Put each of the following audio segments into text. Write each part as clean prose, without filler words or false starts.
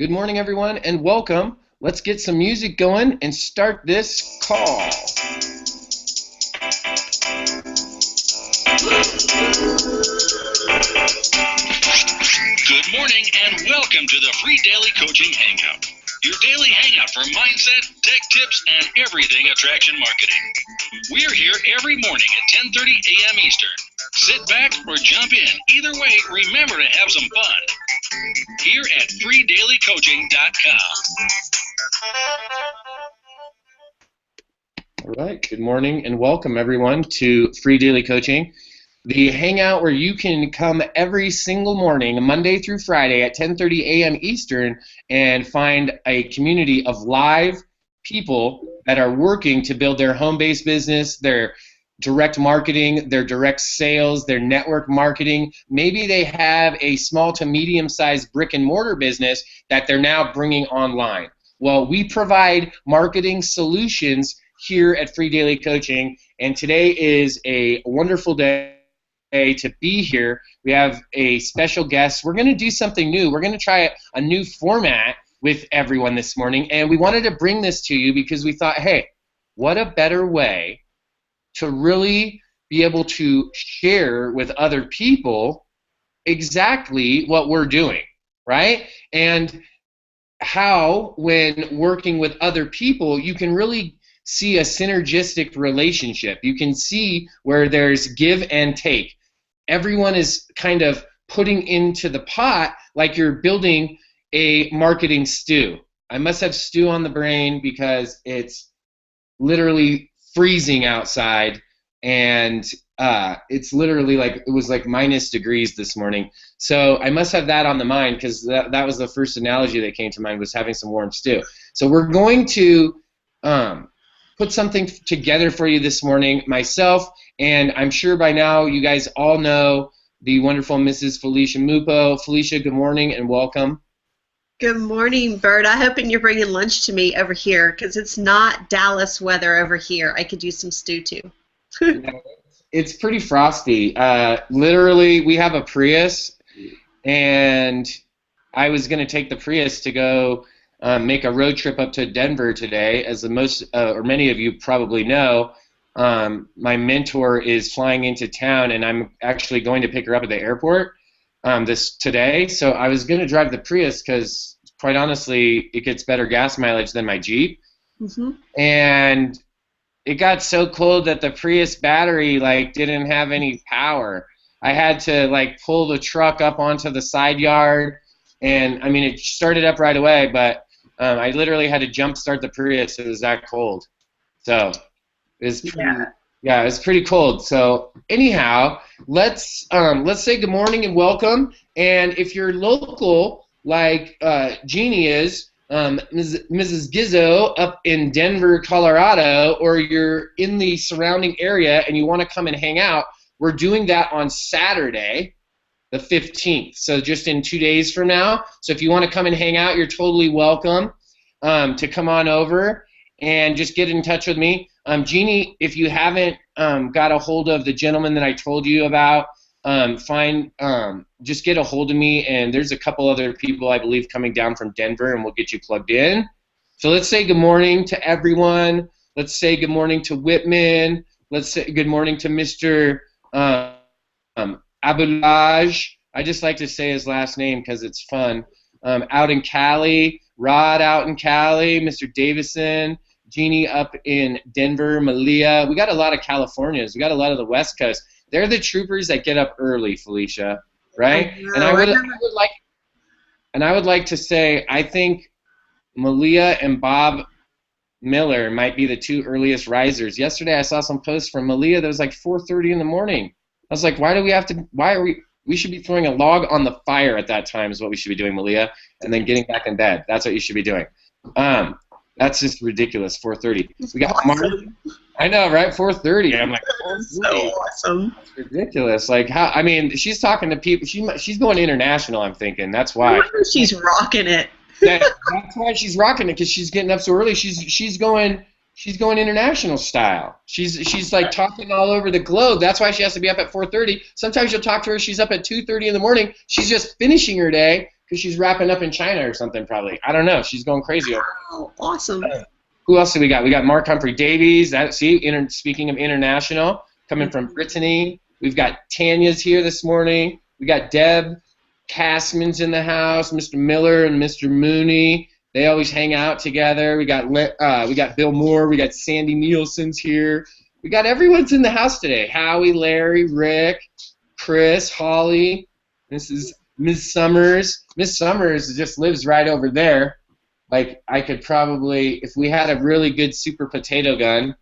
Good morning, everyone, and welcome. Let's get some music going and start this call. Good morning and welcome to the Free Daily Coaching Hangout. Your daily hangout for mindset, tech tips, and everything attraction marketing. We're here every morning at 10:30 a.m. Eastern. Sit back or jump in. Either way, remember to have some fun. Here at freedailycoaching.com. All right, good morning and welcome, everyone, to Free Daily Coaching, the hangout where you can come every single morning, Monday through Friday at 10:30 a.m. Eastern, and find a community of live people that are working to build their home-based business, their direct marketing, their direct sales, their network marketing. Maybe they have a small to medium-sized brick-and-mortar business that they're now bringing online. Well, we provide marketing solutions here at Free Daily Coaching, and today is a wonderful day to be here. We have a special guest. We're going to do something new. We're going to try a new format with everyone this morning, and we wanted to bring this to you because we thought, hey, what a better way to really be able to share with other people exactly what we're doing, right? And how, when working with other people, you can really see a synergistic relationship. You can see where there's give and take. Everyone is kind of putting into the pot like you're building a marketing stew. I must have stew on the brain because it's literally freezing outside, and it's literally like it was like minus degrees this morning. So I must have that on the mind because that was the first analogy that came to mind, was having some warm stew. So we're going to put something together for you this morning, myself, and I'm sure by now you guys all know the wonderful Mrs. Felicia Mupo. Felicia, good morning and welcome. Good morning, Bert. I'm hoping you're bringing lunch to me over here because it's not Dallas weather over here. I could use some stew too. It's pretty frosty. Literally, we have a Prius, and I was going to take the Prius to go make a road trip up to Denver today. As the most, or many of you probably know, my mentor is flying into town, and I'm actually going to pick her up at the airport today. So I was going to drive the Prius because, quite honestly, it gets better gas mileage than my Jeep. Mm-hmm. And it got so cold that the Prius battery didn't have any power. I had to pull the truck up onto the side yard, and I mean it started up right away, but I literally had to jump start the Prius. It was that cold. So it was it was pretty cold. So anyhow, let's say good morning and welcome. And if you're local, like Jeannie is, Mrs. Gizzo up in Denver, Colorado, or you're in the surrounding area and you want to come and hang out, we're doing that on Saturday, the 15th. So just in 2 days from now. So if you want to come and hang out, you're totally welcome to come on over and just get in touch with me. Jeannie, if you haven't got a hold of the gentleman that I told you about, just get a hold of me, and there's a couple other people I believe coming down from Denver, and we'll get you plugged in. So let's say good morning to everyone. Let's say good morning to Whitman. Let's say good morning to Mr. Abulaj. I just like to say his last name because it's fun. Out in Cali, Rod out in Cali, Mr. Davison, Jeannie up in Denver, Malia. We got a lot of Californians. We got a lot of the West Coast. They're the troopers that get up early, Felicia, right? And I would like to say I think Malia and Bob Miller might be the two earliest risers. Yesterday I saw some posts from Malia that was like 4:30 in the morning. I was like, we should be throwing a log on the fire at that time is what we should be doing, Malia, and then getting back in bed. That's what you should be doing. That's just ridiculous, 4:30. We got Martin. I know, right? 4:30. I'm like, so awesome. That's ridiculous. Like, how? I mean, she's talking to people. She's going international. I'm thinking that's why. She's rocking it. That's why she's rocking it, because she's getting up so early. She's going international style. She's like talking all over the globe. That's why she has to be up at 4:30. Sometimes you'll talk to her. She's up at 2:30 in the morning. She's just finishing her day because she's wrapping up in China or something probably. I don't know. She's going crazy over it. Oh, awesome. Who else do we got? We got Mark Humphrey Davies. Speaking of international, coming from Brittany. We've got Tanya's here this morning. We got Deb Castman's in the house. Mr. Miller and Mr. Mooney. They always hang out together. We got Bill Moore. We got Sandy Nielsen's here. We got everyone's in the house today. Howie, Larry, Rick, Chris, Holly. This is Ms. Summers. Ms. Summers just lives right over there. Like, I could probably, if we had a really good super potato gun,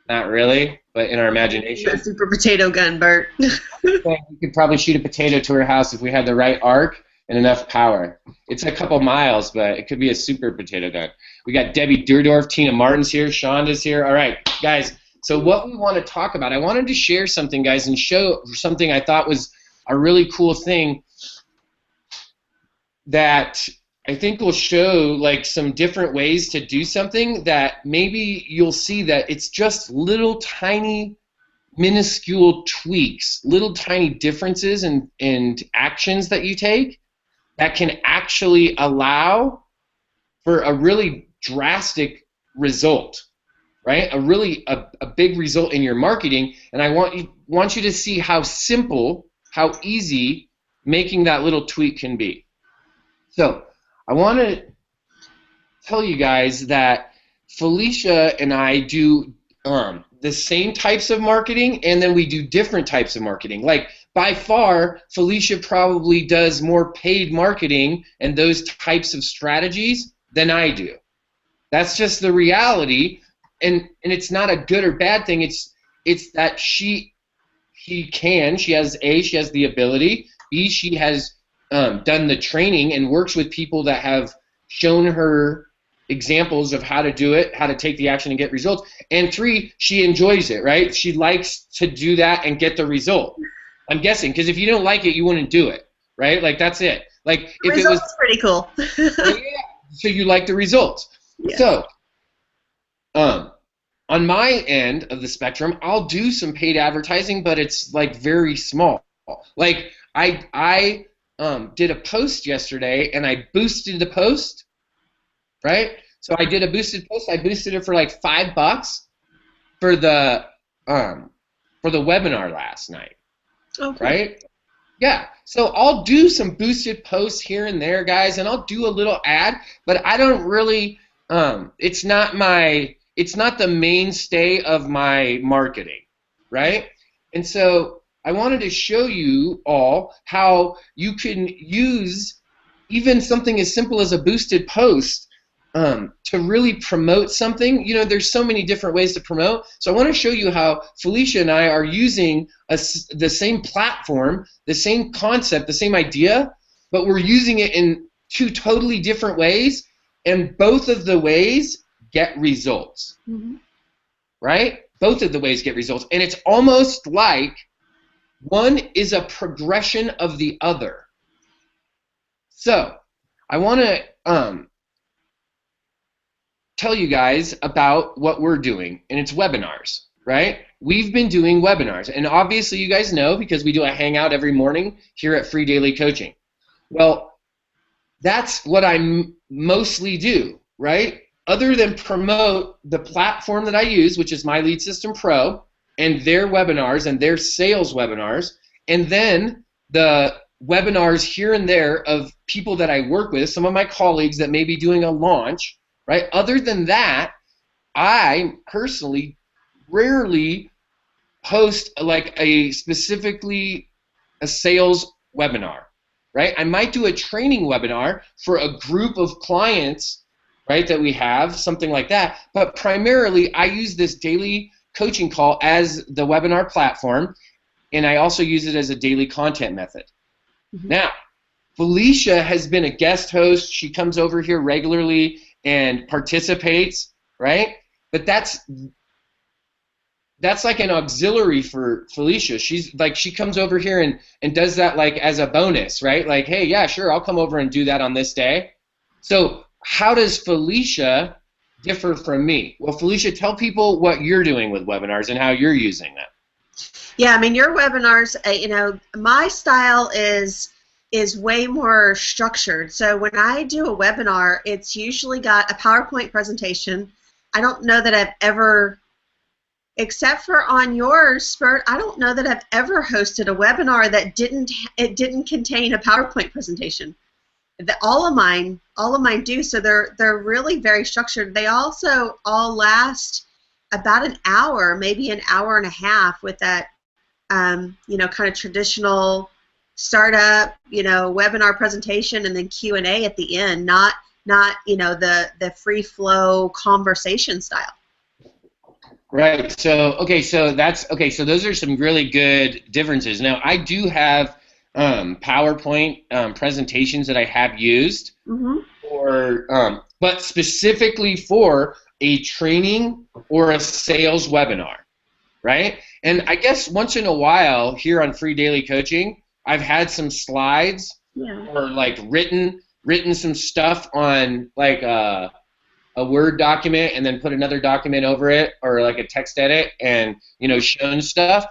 not really, but in our imagination. A super potato gun, Bert. We could probably shoot a potato to her house if we had the right arc and enough power. It's a couple miles, but it could be a super potato gun. We got Debbie Durdorf, Tina Martin's here, Shonda's here. All right, guys, so what we want to talk about, I wanted to share something, guys, and show something I thought was a really cool thing that I think will show like some different ways to do something that maybe you'll see that it's just little tiny minuscule tweaks, little tiny differences and actions that you take that can actually allow for a really drastic result, right? A big result in your marketing. And I want you to see how simple, how easy making that little tweak can be. So I want to tell you guys that Felicia and I do the same types of marketing, and then we do different types of marketing. Like, by far, Felicia probably does more paid marketing and those types of strategies than I do. That's just the reality, and it's not a good or bad thing. It's that she has the ability, B, she has done the training and works with people that have shown her examples of how to do it, how to take the action and get results. And 3, she enjoys it, right? She likes to do that and get the result. I'm guessing, because if you don't like it, you wouldn't do it, right? Like, that's it. Like, if it was pretty cool. yeah, so you like the results. Yeah. So, on my end of the spectrum, I'll do some paid advertising, but it's like very small. Like, I did a post yesterday, and I boosted the post, right? So I did a boosted post. I boosted it for like $5 for the webinar last night, okay. Right? Yeah. So I'll do some boosted posts here and there, guys, and I'll do a little ad, but I don't really. It's not the mainstay of my marketing, right? And so I wanted to show you all how you can use even something as simple as a boosted post to really promote something. You know, there's so many different ways to promote. So I want to show you how Felicia and I are using the same platform, the same concept, the same idea, but we're using it in 2 totally different ways, and both of the ways get results, right? Both of the ways get results, and it's almost like one is a progression of the other. So I want to tell you guys about what we're doing, and it's webinars, right? We've been doing webinars, and obviously you guys know because we do a hangout every morning here at Free Daily Coaching. Well, that's what I mostly do, right? Other than promote the platform that I use, which is My Lead System Pro, and their webinars and their sales webinars, and then the webinars here and there of people that I work with, some of my colleagues that may be doing a launch, right? Other than that, I personally rarely host like specifically a sales webinar, right? I might do a training webinar for a group of clients, right, that we have, something like that, but primarily I use this daily coaching call as the webinar platform, and I also use it as a daily content method. Now, Felicia has been a guest host. She comes over here regularly and participates, right? But that's like an auxiliary for Felicia. She comes over here and does that like as a bonus, right? Like, hey, yeah, sure, I'll come over and do that on this day. So how does Felicia differ from me? Well, Felicia, tell people what you're doing with webinars and how you're using them. Yeah, I mean, your webinars, my style is is way more structured. So when I do a webinar, it's usually got a PowerPoint presentation. I don't know that I've ever, except for on yours, Spurt, I don't know that I've ever hosted a webinar that didn't contain a PowerPoint presentation. All of mine do. So they're really very structured. They also all last about an hour, maybe an hour and a half, with that you know, kind of traditional startup, you know, webinar presentation and then Q&A at the end, not you know, the free flow conversation style. Right. So so those are some really good differences. Now I do have PowerPoint presentations that I have used for but specifically for a training or a sales webinar, right? And I guess once in a while here on Free Daily Coaching, I've had some slides or like written some stuff on like a Word document and then put another document over it, or like a text edit, and you know, shown stuff.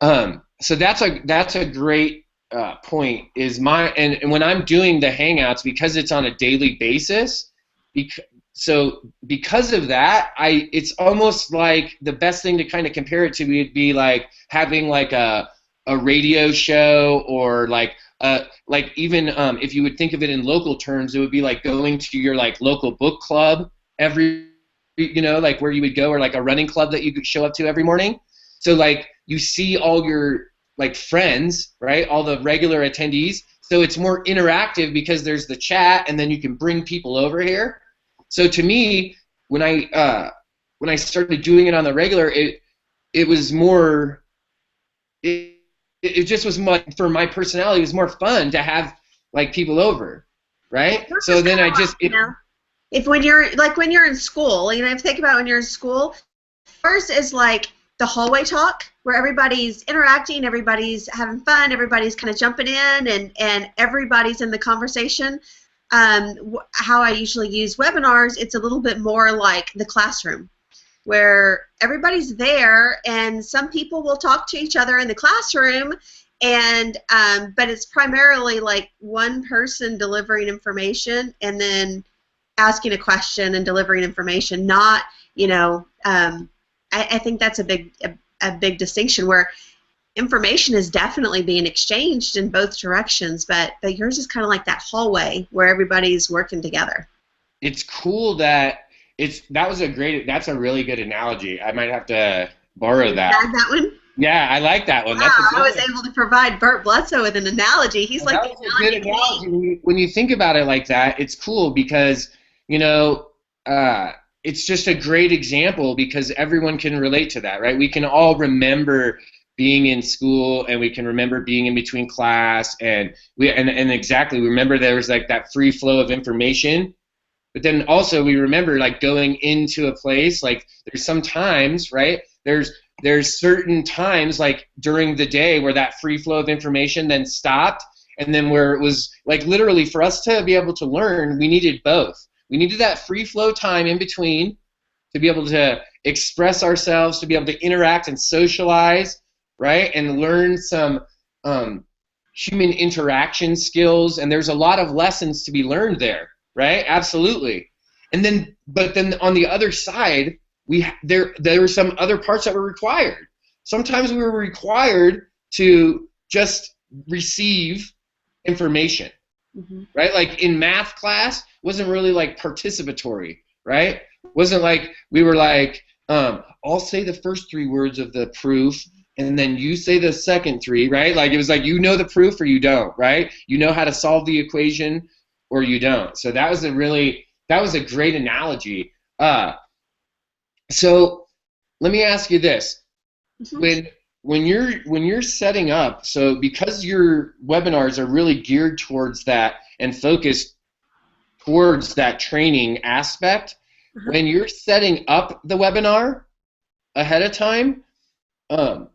So that's a great point. Is and when I'm doing the Hangouts, because it's on a daily basis, because of that, it's almost like the best thing to kind of compare it to would be like having like a radio show, or like even if you would think of it in local terms, it would be like going to your like local book club every, you know, like where you would go, or like a running club that you could show up to every morning. So like you see all your like friends, right, all the regular attendees. So it's more interactive because there's the chat, and then you can bring people over here. So to me, when I started doing it on the regular, it was more, it just was much, for my personality, it was more fun to have like people over, right? So then if when you're in school, you know, if you think about when you're in school, first is like the hallway talk where everybody's interacting, everybody's having fun, everybody's kind of jumping in, and everybody's in the conversation. How I usually use webinars, it's a little bit more like the classroom, where everybody's there, and some people will talk to each other in the classroom, and but it's primarily like one person delivering information and then asking a question and delivering information. Not, you know, I think that's a big distinction, where information is definitely being exchanged in both directions, but yours is kind of like that hallway where everybody's working together. It's cool that that's a really good analogy. I might have to borrow that. That one? Yeah, I like that one. Wow, That's I was able to provide Burt Bledsoe with an analogy. He's like, that was a good analogy. When you think about it like that, it's cool because, you know, it's just a great example because everyone can relate to that, right? We can all remember being in school, and we can remember being in between class, and exactly remember there was like that free flow of information. But then also we remember like going into a place, like there's some times, right? There's certain times like during the day where that free flow of information then stopped, and then where it was like literally for us to be able to learn, we needed both. We needed that free flow time in between to be able to express ourselves, to be able to interact and socialize, right? And learn some human interaction skills, and there's a lot of lessons to be learned there, right? Absolutely. And then, but then on the other side, there were some other parts that were required. Sometimes we were required to just receive information, right? Like in math class, wasn't really like participatory, right? Wasn't like we were like, I'll say the first 3 words of the proof, and then you say the second 3, right? Like it was like, you know the proof or you don't, right? You know how to solve the equation or you don't. So that was a great analogy. So let me ask you this. When you're setting up, so because your webinars are really geared towards that and focused towards that training aspect, when you're setting up the webinar ahead of time, do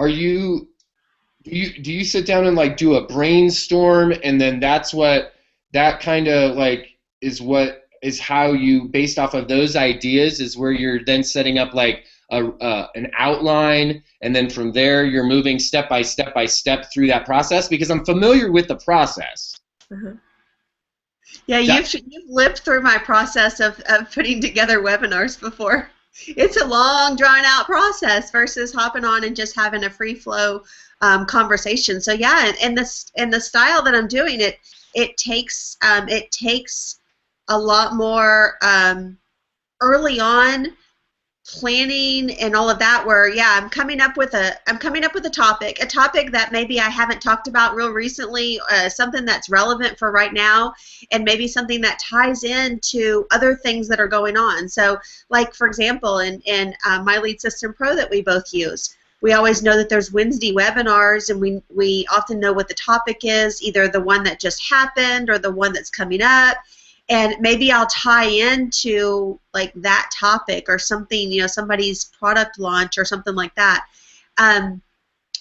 you sit down and like do a brainstorm, and then that kind of like is how you, based off of those ideas, is where you're then setting up like an outline, and then from there you're moving step by step by step through that process, because I'm familiar with the process. Uh-huh. Yeah, you've lived through my process of putting together webinars before. It's a long, drawn-out process versus hopping on and just having a free flow conversation. So yeah, and the style that I'm doing it takes a lot more early on planning and all of that, where yeah, I'm coming up with a topic that maybe I haven't talked about real recently, something that's relevant for right now, and maybe something that ties into other things that are going on. So like for example, in My Lead System Pro that we both use, we always know that there's Wednesday webinars, and we often know what the topic is, either the one that just happened or the one that's coming up. And maybe I'll tie into like that topic or something, you know, somebody's product launch or something like that, and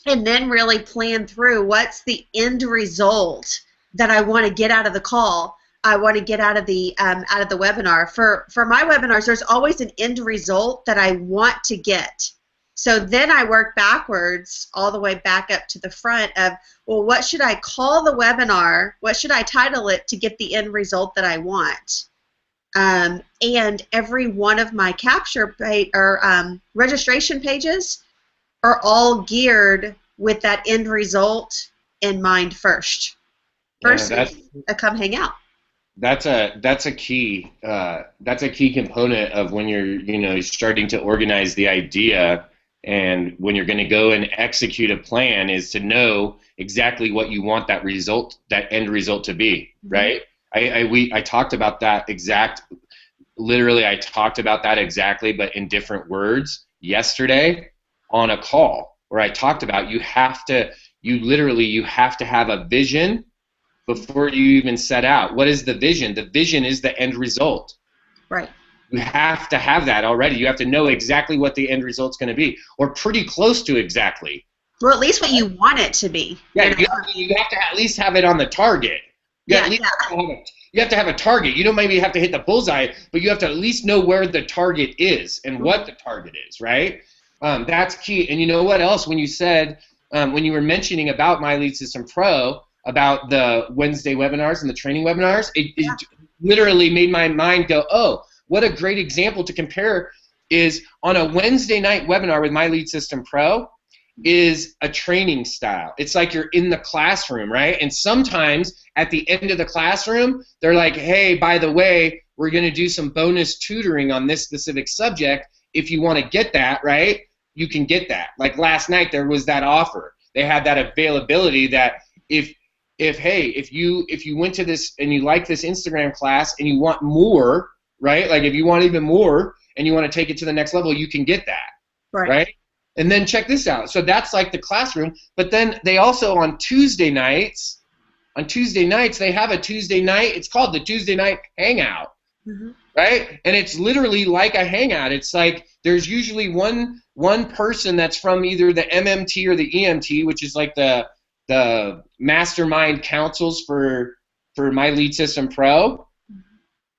then really plan through what's the end result that I want to get out of the call. I want to get out of the webinar. For my webinars, there's always an end result that I want to get. So then I work backwards all the way back up to the front of, well, what should I call the webinar? What should I title it to get the end result that I want? And every one of my capture page or registration pages are all geared with that end result in mind first. Versus a come hang out. That's a key component of when you're starting to organize the idea. And when you're going to go and execute a plan, is to know exactly what you want that end result to be, right? I talked about that literally I talked about that exactly, but in different words yesterday on a call where I talked about you have to have a vision before you even set out. What is the vision? The vision is the end result. Right. You have to have that already. You have to know exactly what the end result's going to be, or pretty close to exactly. Well, at least what you want it to be. Yeah, you have to at least have it on the target. You have to have a target. You don't maybe have to hit the bullseye, but you have to at least know where the target is and what the target is, right? That's key. And you know what else? When you said, when you were mentioning about My Lead System Pro, about the Wednesday webinars and the training webinars, it literally made my mind go, oh, what a great example to compare is on a Wednesday night webinar with My Lead System Pro is a training style. It's like you're in the classroom, right? And sometimes at the end of the classroom, they're like, hey, by the way, we're going to do some bonus tutoring on this specific subject. If you want to get that, right, you can get that. Like last night, there was that offer. They had that availability that if you went to this and you like this Instagram class and you want more, right? Like if you want even more and you want to take it to the next level, you can get that, right? And then check this out. So that's like the classroom, but then they also on Tuesday nights, they have a Tuesday night. It's called the Tuesday Night Hangout, right? And it's literally like a hangout. It's like there's usually one person that's from either the MMT or the EMT, which is like the mastermind councils for My Lead System Pro.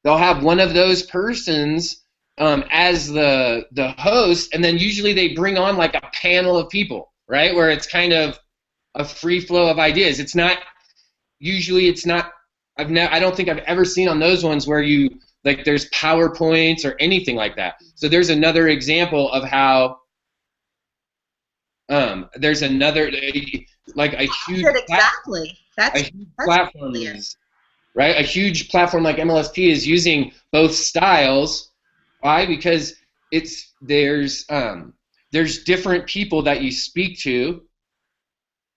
They'll have one of those persons as the host, and then usually they bring on like a panel of people, right, where it's kind of a free flow of ideas. I don't think I've ever seen on those ones where there's PowerPoints or anything like that. So there's another example of how there's another like a huge platform is. Right, a huge platform like MLSP is using both styles. Why? Because there's different people that you speak to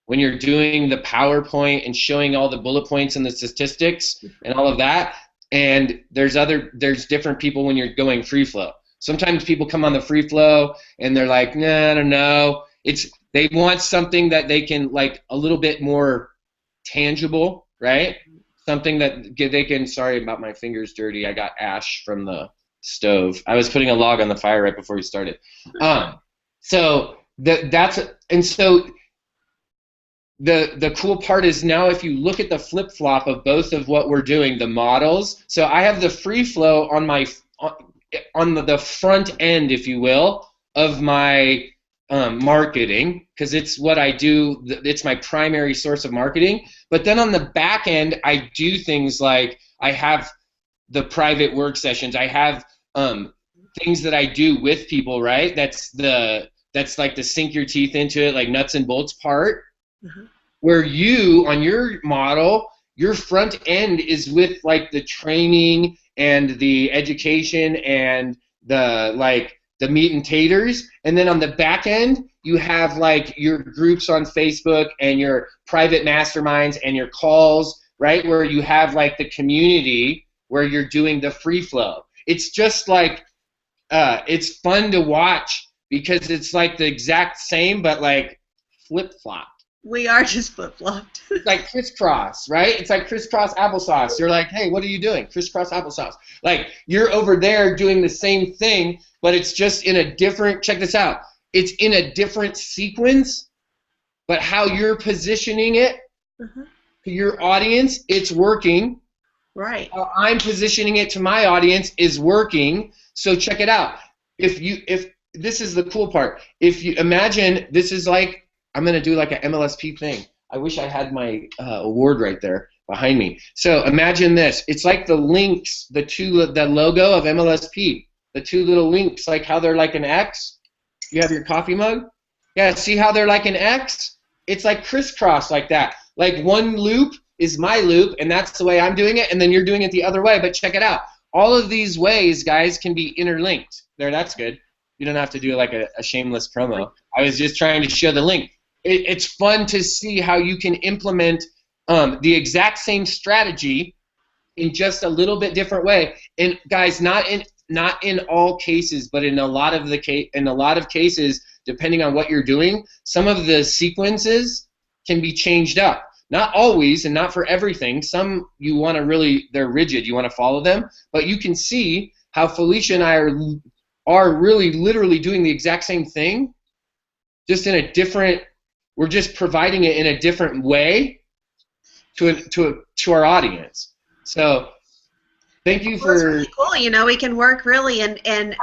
when you're doing the PowerPoint and showing all the bullet points and the statistics and all of that. And there's different people when you're going free flow. Sometimes people come on the free flow and they're like, nah, I don't know. They want something that they can like a little bit more tangible, right? Something that they can, sorry about my fingers dirty, I got ash from the stove. I was putting a log on the fire right before we started. So the cool part is now if you look at the flip-flop of both of what we're doing, the models, so I have the free flow on the front end, if you will, of my marketing, because it's what I do. It's my primary source of marketing. But then on the back end, I do things like I have the private work sessions. I have things that I do with people, right? That's like the sink your teeth into it, like nuts and bolts part. Mm-hmm. Where you, on your model, your front end is with like the training and the education and the meat and taters, and then on the back end you have like your groups on Facebook and your private masterminds and your calls, right, where you have like the community where you're doing the free flow. It's just like it's fun to watch because it's like the exact same but like flip-flop. We are just flip-flopped. It's like crisscross, right? It's like crisscross applesauce. You're like, hey, what are you doing? Crisscross applesauce. Like, you're over there doing the same thing, but it's just in a different, check this out, it's in a different sequence, but how you're positioning it to your audience, it's working. Right. How I'm positioning it to my audience is working. So check it out. If this is the cool part. If you imagine this is like, I'm going to do like an MLSP thing. I wish I had my award right there behind me. So imagine this. It's like the links, the logo of MLSP, the two little links, like how they're like an X. You have your coffee mug? Yeah, see how they're like an X? It's like crisscross like that. Like one loop is my loop, and that's the way I'm doing it, and then you're doing it the other way. But check it out. All of these ways, guys, can be interlinked. There, that's good. You don't have to do like a shameless promo. I was just trying to show the link. It's fun to see how you can implement the exact same strategy in just a little bit different way. And guys, not in all cases, but in a lot of cases, depending on what you're doing, some of the sequences can be changed up. Not always, and not for everything. Some you want to they're rigid. You want to follow them, but you can see how Felicia and I are really literally doing the exact same thing, just in a different. We're just providing it in a different way to our audience. So thank you for. It's really cool. You know, we can work really in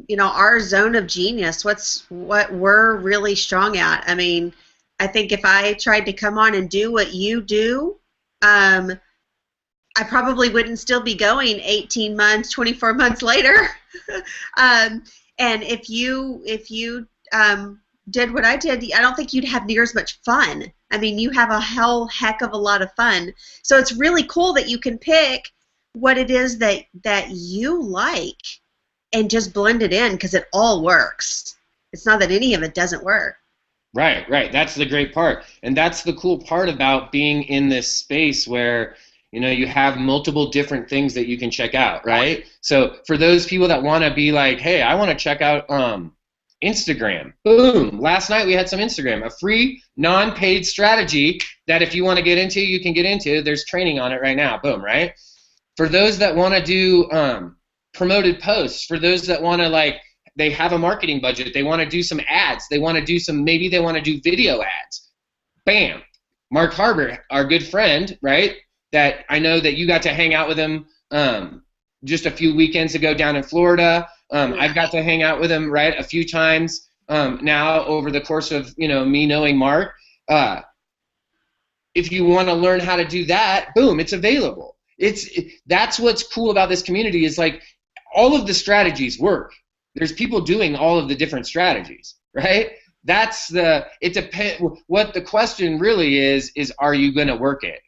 you know, our zone of genius. What we're really strong at. I mean, I think if I tried to come on and do what you do, I probably wouldn't still be going 18 months, 24 months later. And if you did what I did, I don't think you'd have near as much fun. I mean, you have a heck of a lot of fun. So it's really cool that you can pick what it is that you like and just blend it in, because it all works. It's not that any of it doesn't work. Right. That's the great part. And that's the cool part about being in this space where, you know, you have multiple different things that you can check out, right? So for those people that want to be like, hey, I want to check out Instagram. Boom. Last night we had some Instagram, a free non-paid strategy that if you want to get into, you can get into. There's training on it right now. Boom, right? For those that want to do promoted posts, for those that want to like, they have a marketing budget, they want to do some ads, maybe they want to do video ads. Bam. Mark Harbor, our good friend, right? That I know that you got to hang out with him just a few weekends ago down in Florida. I've got to hang out with him, right, a few times now over the course of, you know, me knowing Mark. If you want to learn how to do that, boom, it's available. That's what's cool about this community is like all of the strategies work. There's people doing all of the different strategies, right? It depends. What the question really is are you going to work it?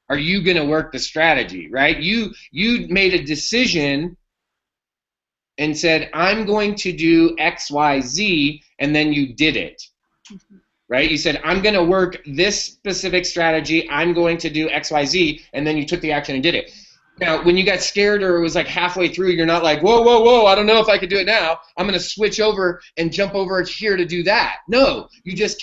Are you going to work the strategy, right? You made a decision and said, I'm going to do X, Y, Z, and then you did it, right? You said, I'm going to work this specific strategy, I'm going to do X, Y, Z, and then you took the action and did it. Now, when you got scared or it was like halfway through, you're not like, whoa, I don't know if I could do it now. I'm going to switch over and jump over here to do that. No, you just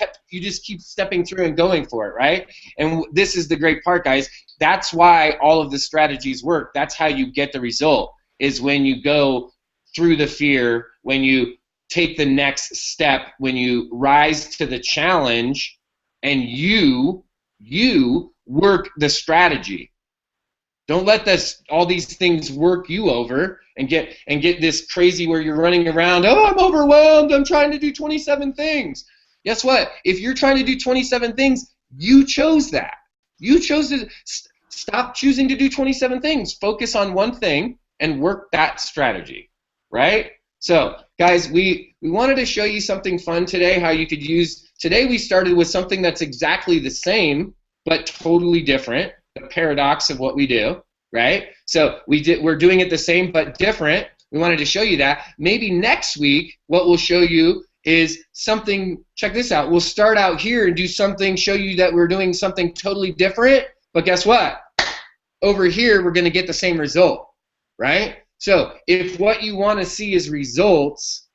keep stepping through and going for it, right? And this is the great part, guys. That's why all of the strategies work. That's how you get the result, is when you go through the fear, when you take the next step, when you rise to the challenge and you work the strategy. Don't let all these things work you over and get this crazy where you're running around, oh, I'm overwhelmed, I'm trying to do 27 things. Guess what? If you're trying to do 27 things, you chose that. You chose to stop choosing to do 27 things. Focus on one thing and work that strategy, right? So, guys, we wanted to show you something fun today, how you could use, today we started with something that's exactly the same, but totally different, the paradox of what we do, right? So we're doing it the same but different. We wanted to show you that. Maybe next week what we'll show you is something, check this out, we'll start out here and do something, show you that we're doing something totally different, but guess what? Over here we're going to get the same result, right? So if what you want to see is results,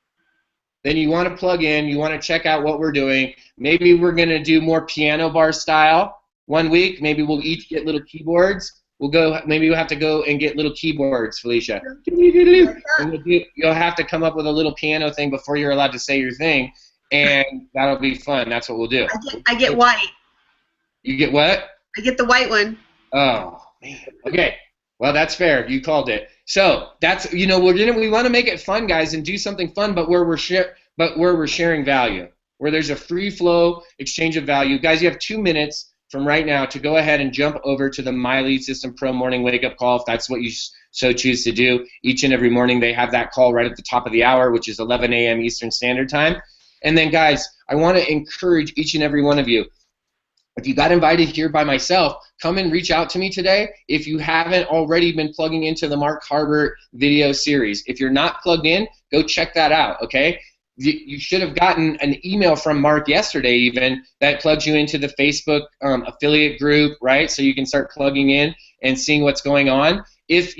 then you want to plug in, you want to check out what we're doing. Maybe we're going to do more piano bar style one week. Maybe we'll each get little keyboards. Maybe we'll have to go and get little keyboards, Felicia. And you'll have to come up with a little piano thing before you're allowed to say your thing, and that'll be fun. That's what we'll do. I get white. You get what? I get the white one. Oh, man. Okay. Well, that's fair. You called it. So that's, we want to make it fun, guys, and do something fun, but where we're sharing value, where there's a free flow exchange of value. Guys, you have 2 minutes from right now to go ahead and jump over to the My Lead System Pro morning wake-up call, if that's what you so choose to do. Each and every morning they have that call right at the top of the hour, which is 11 a.m. Eastern Standard Time. And then, guys, I want to encourage each and every one of you, if you got invited here by myself, come and reach out to me today if you haven't already been plugging into the Mark Harbert video series. If you're not plugged in, go check that out, okay? You should have gotten an email from Mark yesterday even that plugs you into the Facebook affiliate group, right? So you can start plugging in and seeing what's going on. If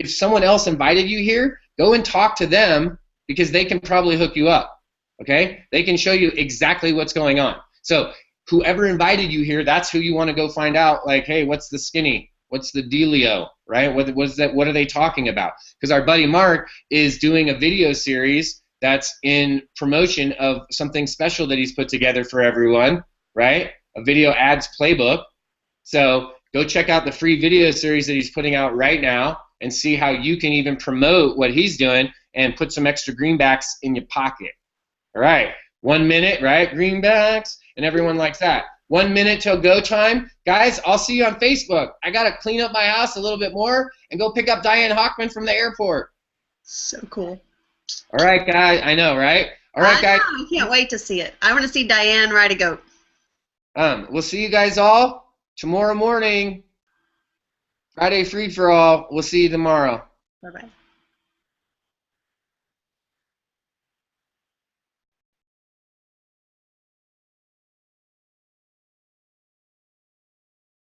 someone else invited you here, go and talk to them because they can probably hook you up, okay? They can show you exactly what's going on. So whoever invited you here, that's who you want to go find out, like, hey, what's the skinny? What's the dealio, right? What are they talking about? Because our buddy Mark is doing a video series that's in promotion of something special that he's put together for everyone, right? A video ads playbook. So go check out the free video series that he's putting out right now and see how you can even promote what he's doing and put some extra greenbacks in your pocket. All right, 1 minute, right? Greenbacks, and everyone likes that. 1 minute till go time. Guys, I'll see you on Facebook. I got to clean up my house a little bit more and go pick up Diane Hockman from the airport. So cool. All right, guys. I know, right? All right, guys. I can't wait to see it. I want to see Diane ride a goat. We'll see you guys all tomorrow morning. Friday free for all. We'll see you tomorrow. Bye-bye.